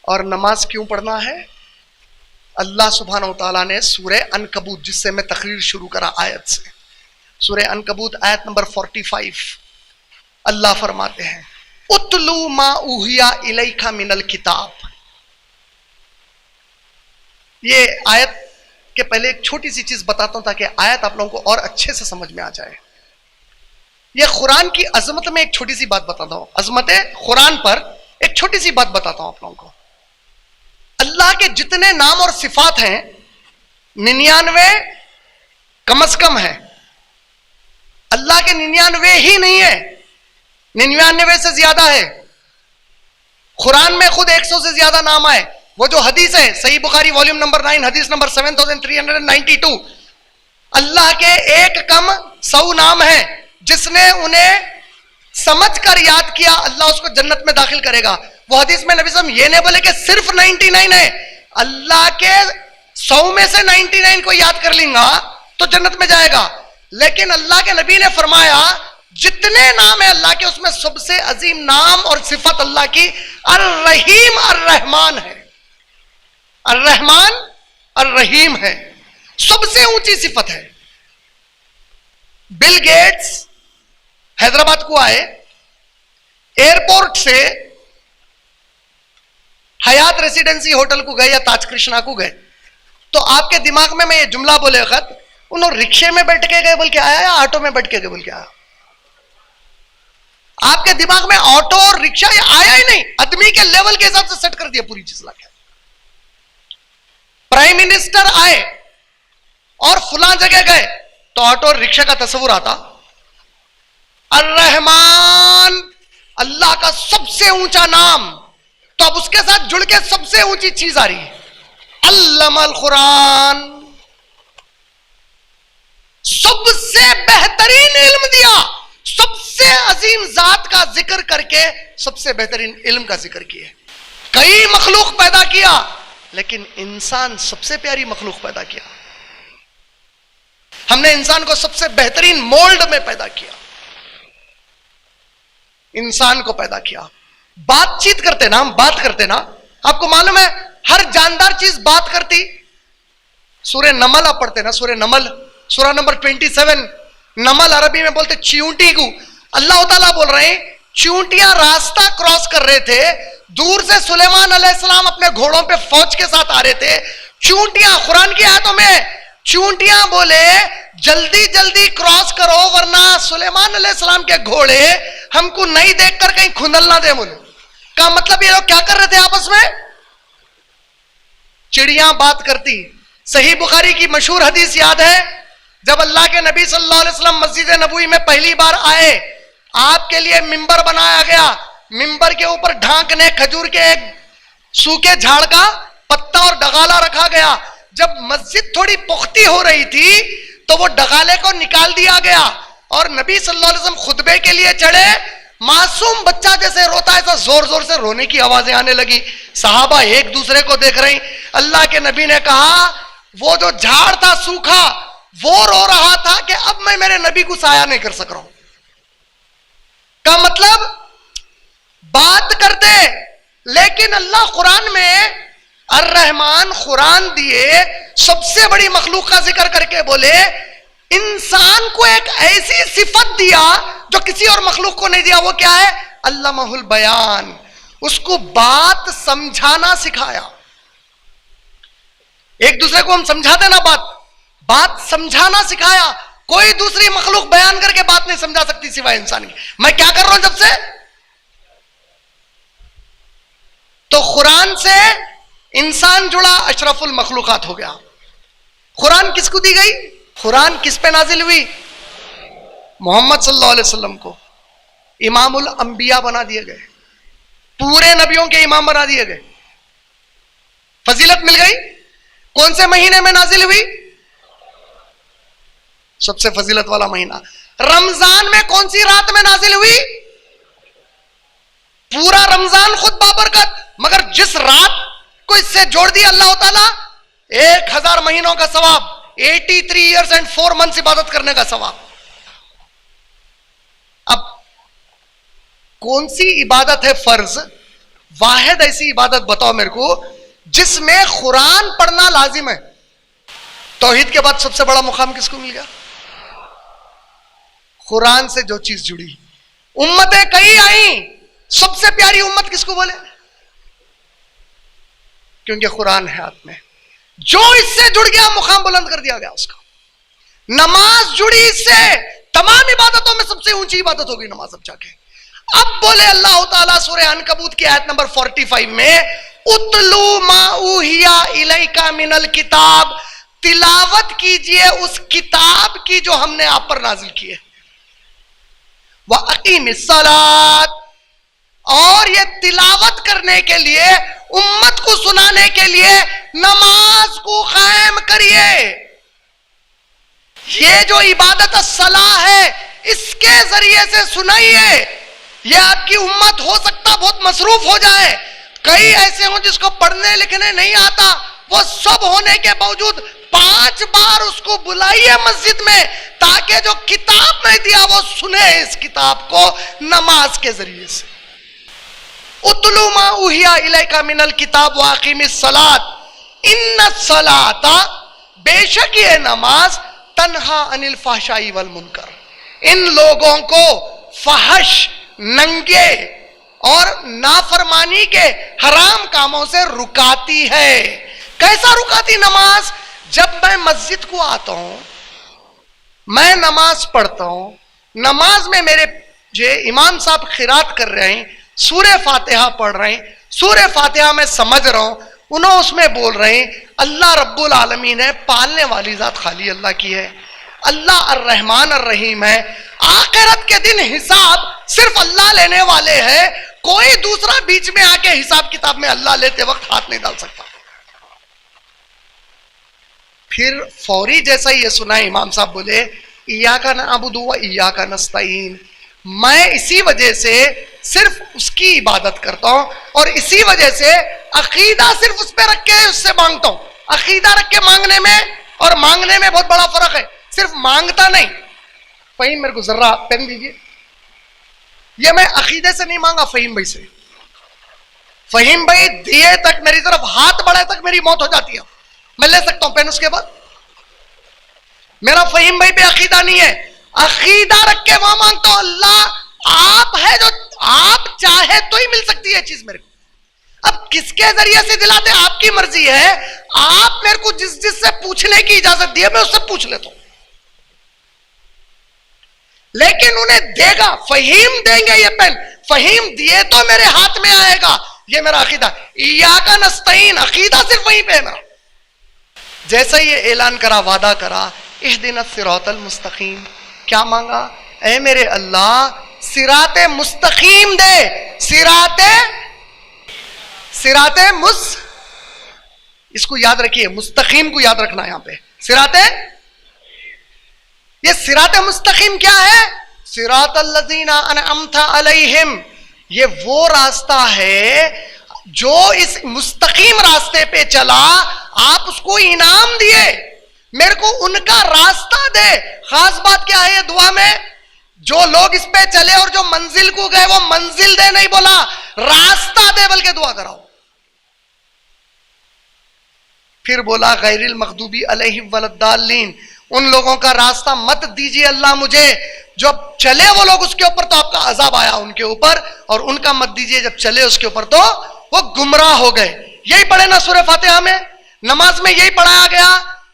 اور نماز کیوں پڑھنا ہے؟ اللہ سبحانہ وتعالیٰ نے سورہ عنکبوت، جس سے میں تقریر شروع کرا آیت سے، سورہ عنکبوت آیت نمبر 45، اللہ فرماتے ہیں اتلو ما اوحی الیک من الکتاب۔ یہ آیت کے پہلے ایک چھوٹی سی چیز بتاتا ہوں تاکہ آیت آپ لوگوں کو اور اچھے سے سمجھ میں آ جائے۔ یہ قرآن کی عظمت میں ایک چھوٹی سی بات بتاتا ہوں، عظمت قرآن پر ایک چھوٹی سی بات بتاتا ہوں آپ لوگوں کو۔ اللہ کے جتنے نام اور صفات ہیں 99 کم از کم ہے۔ اللہ کے 99 ہی نہیں ہے، 99 سے زیادہ ہے۔ قرآن میں خود 100 سے زیادہ نام آئے۔ وہ جو حدیث ہے صحیح بخاری والیوم نمبر 9 حدیث نمبر 7392، اللہ کے ایک کم 100 نام ہیں، جس نے انہیں سمجھ کر یاد کیا اللہ اس کو جنت میں داخل کرے گا۔ وہ حدیث میں نبی صلی اللہ علیہ وسلم یہ نہیں بولے کہ صرف 99 ہے، اللہ کے 100 میں سے 99 کو یاد کر لیں گا تو جنت میں جائے گا۔ لیکن اللہ کے نبی نے فرمایا جتنے نام ہیں اللہ کے، اس میں سب سے عظیم نام اور صفت اللہ کی الرحیم الرحمان ہے۔ الرحمان الرحیم ہے، سب سے اونچی صفت ہے۔ بل گیٹس حیدرآباد کو آئے، ایئرپورٹ سے حیات ریسیڈنسی ہوٹل کو گئے یا تاج کرشنا کو گئے، تو آپ کے دماغ میں یہ جملہ بولے وقت انہوں رکشے میں بیٹھ کے گئے بول کے آیا یا آٹو میں بیٹھ کے گئے بول کے آیا؟ آپ کے دماغ میں آٹو اور رکشا یہ آیا ہی نہیں، آدمی کے لیول کے حساب سے سیٹ کر دیا پوری چیز لا کے۔ پرائم منسٹر آئے اور فلاں جگہ گئے تو آٹو اور رکشا کا تصور آتا؟ الرحمن اللہ کا سب سے اونچا نام، تو اب اس کے ساتھ جڑ کے سب سے اونچی چیز آ رہی ہے، علم القرآن، سب سے بہترین علم دیا، سب سے عظیم ذات کا ذکر کر کے سب سے بہترین علم کا ذکر کیا۔ کئی مخلوق پیدا کیا لیکن انسان سب سے پیاری مخلوق پیدا کیا۔ ہم نے انسان کو سب سے بہترین مولڈ میں پیدا کیا، انسان کو پیدا کیا۔ بات چیت کرتے نا، ہم بات کرتے نا، آپ کو معلوم ہے ہر جاندار چیز بات کرتی۔ سورہ نمل آپ پڑھتے نا، سورہ نمل سورہ نمبر 27، نمل عربی میں بولتے چیونٹی کو۔ اللہ تعالیٰ بول رہے ہیں چیونٹیاں راستہ کراس کر رہے تھے، دور سے سلیمان علیہ السلام اپنے گھوڑوں پہ فوج کے ساتھ آ رہے تھے، چیونٹیاں قرآن کی آیتوں میں چیونٹیاں بولے جلدی جلدی کراس کرو ورنہ سلیمان علیہ السلام کے گھوڑے ہم کو نہیں دیکھ کر کہیں کھندل نہ دے۔ بولے کا مطلب یہ لوگ کیا کر رہے تھے آپس میں؟ چڑیاں بات کرتی۔ صحیح بخاری کی مشہور حدیث یاد ہے، جب اللہ کے نبی صلی اللہ علیہ وسلم مسجد نبوی میں پہلی بار آئے، آپ کے لیے ممبر بنایا گیا، ممبر کے اوپر ڈھانکنے کھجور کے ایک سوکھے جھاڑ کا پتا اور ڈغالا رکھا گیا۔ جب مسجد تھوڑی پختی ہو رہی تھی تو وہ ڈغالے کو نکال دیا گیا اور نبی صلی اللہ علیہ وسلم خطبے کے لیے چڑھے۔ معصوم بچہ جیسے روتا ہے ایسا زور زور سے رونے کی آوازیں آنے لگی، صحابہ ایک دوسرے کو دیکھ رہے ہیں۔ اللہ کے نبی نے کہا وہ جو جھاڑ تھا سوکھا وہ رو رہا تھا کہ اب میں میرے نبی کو سایہ نہیں کر سک رہا ہوں۔ کا مطلب بات کرتے، لیکن اللہ قرآن میں الرحمن قرآن دیے سب سے بڑی مخلوق کا ذکر کر کے بولے انسان کو ایک ایسی صفت دیا جو کسی اور مخلوق کو نہیں دیا۔ وہ کیا ہے؟ علمہ البیان، اس کو بات سمجھانا سکھایا۔ ایک دوسرے کو ہم سمجھاتے نا، بات سمجھانا سکھایا۔ کوئی دوسری مخلوق بیان کر کے بات نہیں سمجھا سکتی سوائے انسان کی۔ میں کیا کر رہا ہوں جب سے؟ تو قرآن سے انسان جڑا، اشرف المخلوقات ہو گیا۔ قرآن کس کو دی گئی؟ قرآن کس پہ نازل ہوئی؟ محمد صلی اللہ علیہ وسلم کو امام الانبیاء بنا دیے گئے، پورے نبیوں کے امام بنا دیے گئے۔ فضیلت مل گئی۔ کون سے مہینے میں نازل ہوئی؟ سب سے فضیلت والا مہینہ۔ رمضان میں کون سی رات میں نازل ہوئی؟ پورا رمضان خود بابرکت، مگر جس رات کو اس سے جوڑ دیا اللہ تعالیٰ 1000 مہینوں کا ثواب، 83 years and 4 months عبادت کرنے کا ثواب۔ اب کون سی عبادت ہے فرض؟ واحد ایسی عبادت بتاؤ میرے کو جس میں قرآن پڑھنا لازم ہے. توحید کے بعد سب سے بڑا مقام کس کو مل گیا؟ قرآن سے جو چیز جڑی. امتیں کئی آئیں، سب سے پیاری امت کس کو بولے؟ کیونکہ قرآن ہے ہاتھ میں. جو اس سے جڑ گیا مقام بلند کر دیا گیا اس کا. نماز جڑی اس سے، تمام عبادتوں میں سب سے اونچی عبادت ہوگی نماز. اب جا کے اب بولے اللہ تعالیٰ سورہ عنکبوت کی آیت نمبر 45 میں اتلو ما اوحی الیک من الکتاب، تلاوت کیجئے اس کتاب کی جو ہم نے آپ پر نازل کی ہے. وَأَقِیمِ الصَّلَاةَ، اور یہ تلاوت کرنے کے لیے، امت کو سنانے کے لیے نماز کو قائم کریے. یہ جو عبادت الصلاۃ ہے اس کے ذریعے سے سنائیے. یہ آپ کی امت ہو سکتا بہت مصروف ہو جائے، کئی ایسے ہوں جس کو پڑھنے لکھنے نہیں آتا، وہ سب ہونے کے باوجود 5 بار اس کو بلائیے مسجد میں تاکہ جو کتاب میں دیا وہ سنے اس کتاب کو نماز کے ذریعے سے. اتلو ما اوحی الیک من الکتاب واقیم الصلاۃ ان الصلاۃ، بے شک یہ نماز تنہا عن الفحشاء والمنکر، ان لوگوں کو فحش، ننگے اور نافرمانی کے حرام کاموں سے رکاتی ہے. کیسا رکاتی نماز؟ جب میں مسجد کو آتا ہوں، میں نماز پڑھتا ہوں، نماز میں میرے جو امام صاحب قرات کر رہے ہیں، سورہ فاتحہ پڑھ رہے ہیں، سورہ فاتحہ میں سمجھ رہا ہوں، انہوں اس میں بول رہے ہیں اللہ رب العالمین ہے، پالنے والی ذات خالی اللہ کی ہے، اللہ الرحمن الرحیم ہے، آخرت کے دن حساب صرف اللہ لینے والے ہیں، کوئی دوسرا بیچ میں آ کے حساب کتاب میں اللہ لیتے وقت ہاتھ نہیں ڈال سکتا. پھر فوری جیسا یہ سنا امام صاحب بولے ایاک نعبد و ایاک نستعین، میں اسی وجہ سے صرف اس کی عبادت کرتا ہوں اور اسی وجہ سے عقیدہ صرف اس پہ رکھ کے اس سے مانگتا ہوں. عقیدہ رکھ کے مانگنے میں اور مانگنے میں بہت بڑا فرق ہے. صرف مانگتا نہیں. فہیم میرے کو ذرا پین دیجیے. یہ میں عقیدے سے نہیں مانگا فہیم بھائی سے. فہیم بھائی دیے تک میری طرف ہاتھ بڑھائے تک میری موت ہو جاتی ہے. میں لے سکتا ہوں پین اس کے بعد. میرا فہیم بھائی پہ عقیدہ نہیں ہے. عقیدہ رکھ کے وہاں مانگتا ہوں اللہ آپ ہے جو آپ چاہے تو ہی مل سکتی ہے چیز میرے کو. اب کس کے ذریعے سے دلاتے آپ کی مرضی ہے. آپ میرے کو جس سے پوچھنے کی اجازت دی ہے میں اس سے پوچھ لیتا ہوں، لیکن انہیں دے گا فہیم دیں گے. یہ پین فہیم دیے تو میرے ہاتھ میں آئے گا. یہ میرا عقیدہ. ایاک نستعین عقیدہ صرف وہیں پہ ہے میرا. جیسا یہ اعلان کرا، وعدہ کرا اہدنا الصراط المستقیم، کیا مانگا؟ اے میرے اللہ صراط مستقیم دے. صراط اس کو یاد رکھیے، مستقیم کو یاد رکھنا. یہاں پہ یہ صراط مستقیم کیا ہے؟ صراط الذین انعمت علیہم، یہ وہ راستہ ہے جو اس مستقیم راستے پہ چلا آپ اس کو انعام دیے. میرے کو ان کا راستہ دے. خاص بات کیا ہے دعا میں؟ جو لوگ اس پہ چلے اور جو منزل کو گئے وہ منزل دے نہیں بولا، راستہ دے بلکہ دعا کراؤ. پھر بولا غیر المغضوب علیہم ولا الضالین، ان لوگوں کا راستہ مت دیجیے اللہ مجھے جو چلے وہ لوگ اس کے اوپر تو آپ کا عذاب آیا ان کے اوپر، اور ان کا مت دیجیے جب چلے اس کے اوپر تو وہ گمراہ ہو گئے. یہی پڑھے نا سورہ فاتحہ میں، نماز میں یہی پڑھایا گیا